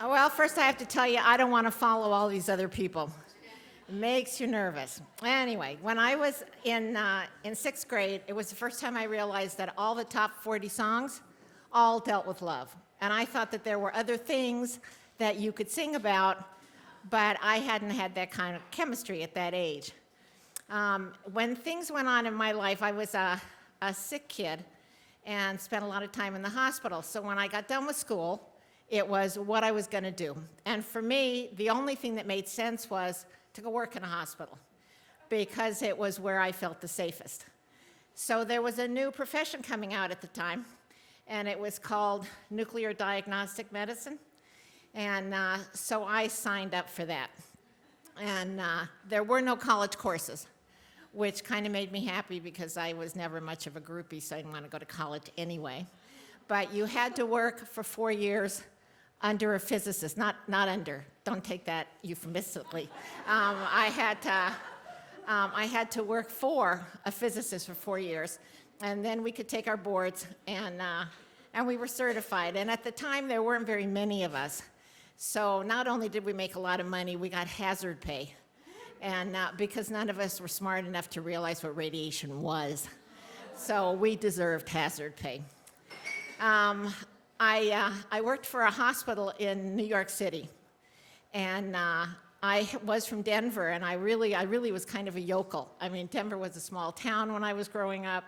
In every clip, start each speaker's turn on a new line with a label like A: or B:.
A: Well, first I have to tell you, I don't want to follow all these other people. It makes you nervous. Anyway, when I was in sixth grade, it was the first time I realized that all the top 40 songs all dealt with love. And I thought that there were other things that you could sing about, but I hadn't had that kind of chemistry at that age. When things went on in my life, I was a sick kid and spent a lot of time in the hospital. So when I got done with school, it was what I was going to do. And for me, the only thing that made sense was to go work in a hospital because it was where I felt the safest. So there was a new profession coming out at the time, and it was called nuclear diagnostic medicine. And so I signed up for that. And there were no college courses, which kind of made me happy because I was never much of a groupie, so I didn't want to go to college anyway. But you had to work for 4 years under a physicist, not under, don't take that euphemistically. I had to work for a physicist for 4 years, and then we could take our boards, and we were certified. And at the time, there weren't very many of us. So not only did we make a lot of money, we got hazard pay. And because none of us were smart enough to realize what radiation was. So we deserved hazard pay. I worked for a hospital in New York City, and I was from Denver, and I really was kind of a yokel. I mean, Denver was a small town when I was growing up,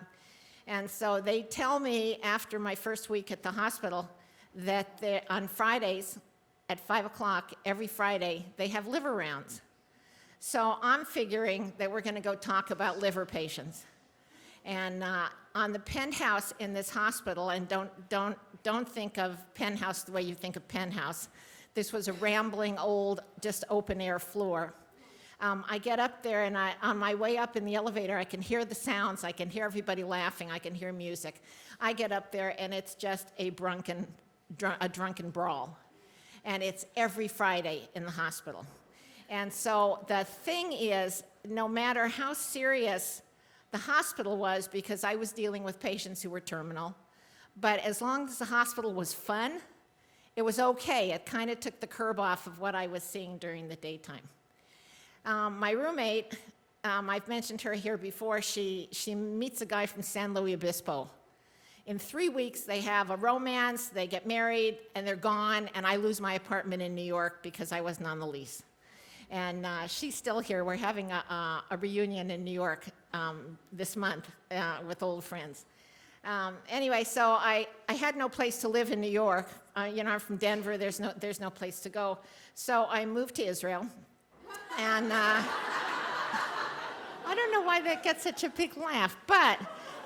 A: and so they tell me after my first week at the hospital that on Fridays at 5 o'clock every Friday they have liver rounds. So I'm figuring that we're going to go talk about liver patients. And on the penthouse in this hospital, and don't think of penthouse the way you think of penthouse. This was a rambling old, just open air floor. I get up there, and on my way up in the elevator, I can hear the sounds. I can hear everybody laughing. I can hear music. I get up there, and it's just a drunken brawl. And it's every Friday in the hospital. And so the thing is, no matter how serious the hospital was, because I was dealing with patients who were terminal, but as long as the hospital was fun, it was okay. It kind of took the curb off of what I was seeing during the daytime. My roommate, I've mentioned her here before, she meets a guy from San Luis Obispo. In 3 weeks, they have a romance, they get married, and they're gone, and I lose my apartment in New York because I wasn't on the lease. And she's still here. We're having a reunion in New York this month with old friends. Anyway, so I had no place to live in New York. I'm from Denver. There's no place to go. So I moved to Israel. And I don't know why that gets such a big laugh, but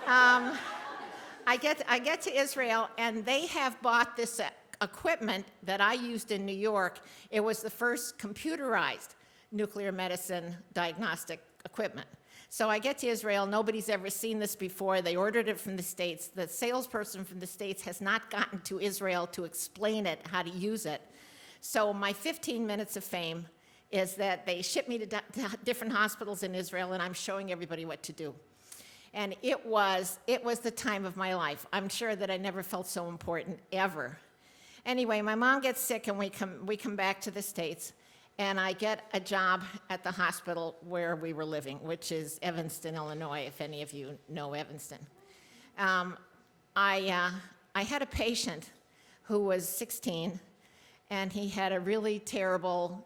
A: I get to Israel, and they have bought this equipment that I used in New York. It was the first computerized nuclear medicine diagnostic equipment. So I get to Israel, nobody's ever seen this before. They ordered it from the States. The salesperson from the States has not gotten to Israel to explain it, how to use it. So my 15 minutes of fame is that they ship me to different hospitals in Israel, and I'm showing everybody what to do. And it was the time of my life. I'm sure that I never felt so important, ever. Anyway, my mom gets sick, and we come back to the States, and I get a job at the hospital where we were living, which is Evanston, Illinois, if any of you know Evanston. I had a patient who was 16, and he had a really terrible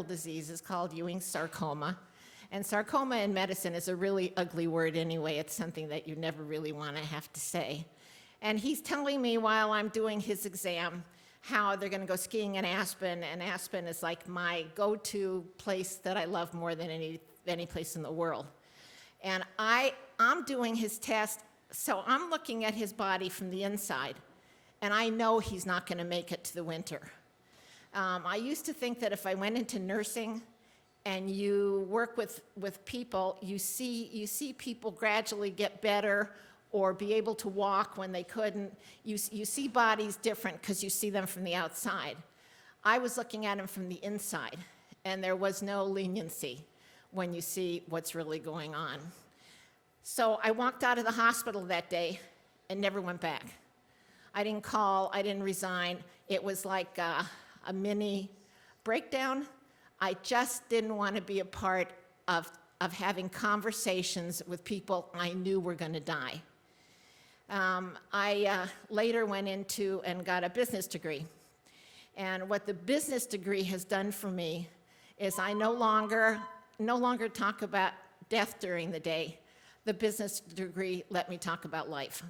A: disease. It's called Ewing's sarcoma. And sarcoma in medicine is a really ugly word anyway. It's something that you never really want to have to say. And he's telling me while I'm doing his exam how they're going to go skiing in Aspen, and Aspen is like my go-to place that I love more than any place in the world. And I'm doing his test, so I'm looking at his body from the inside, and I know he's not going to make it to the winter. I used to think that if I went into nursing and you work with people, you see people gradually get better or be able to walk when they couldn't. You see bodies different because you see them from the outside. I was looking at them from the inside, and there was no leniency when you see what's really going on. So I walked out of the hospital that day and never went back. I didn't call, I didn't resign. It was like a mini breakdown. I just didn't want to be a part of having conversations with people I knew were going to die. I later went into and got a business degree. And what the business degree has done for me is I no longer talk about death during the day. The business degree let me talk about life.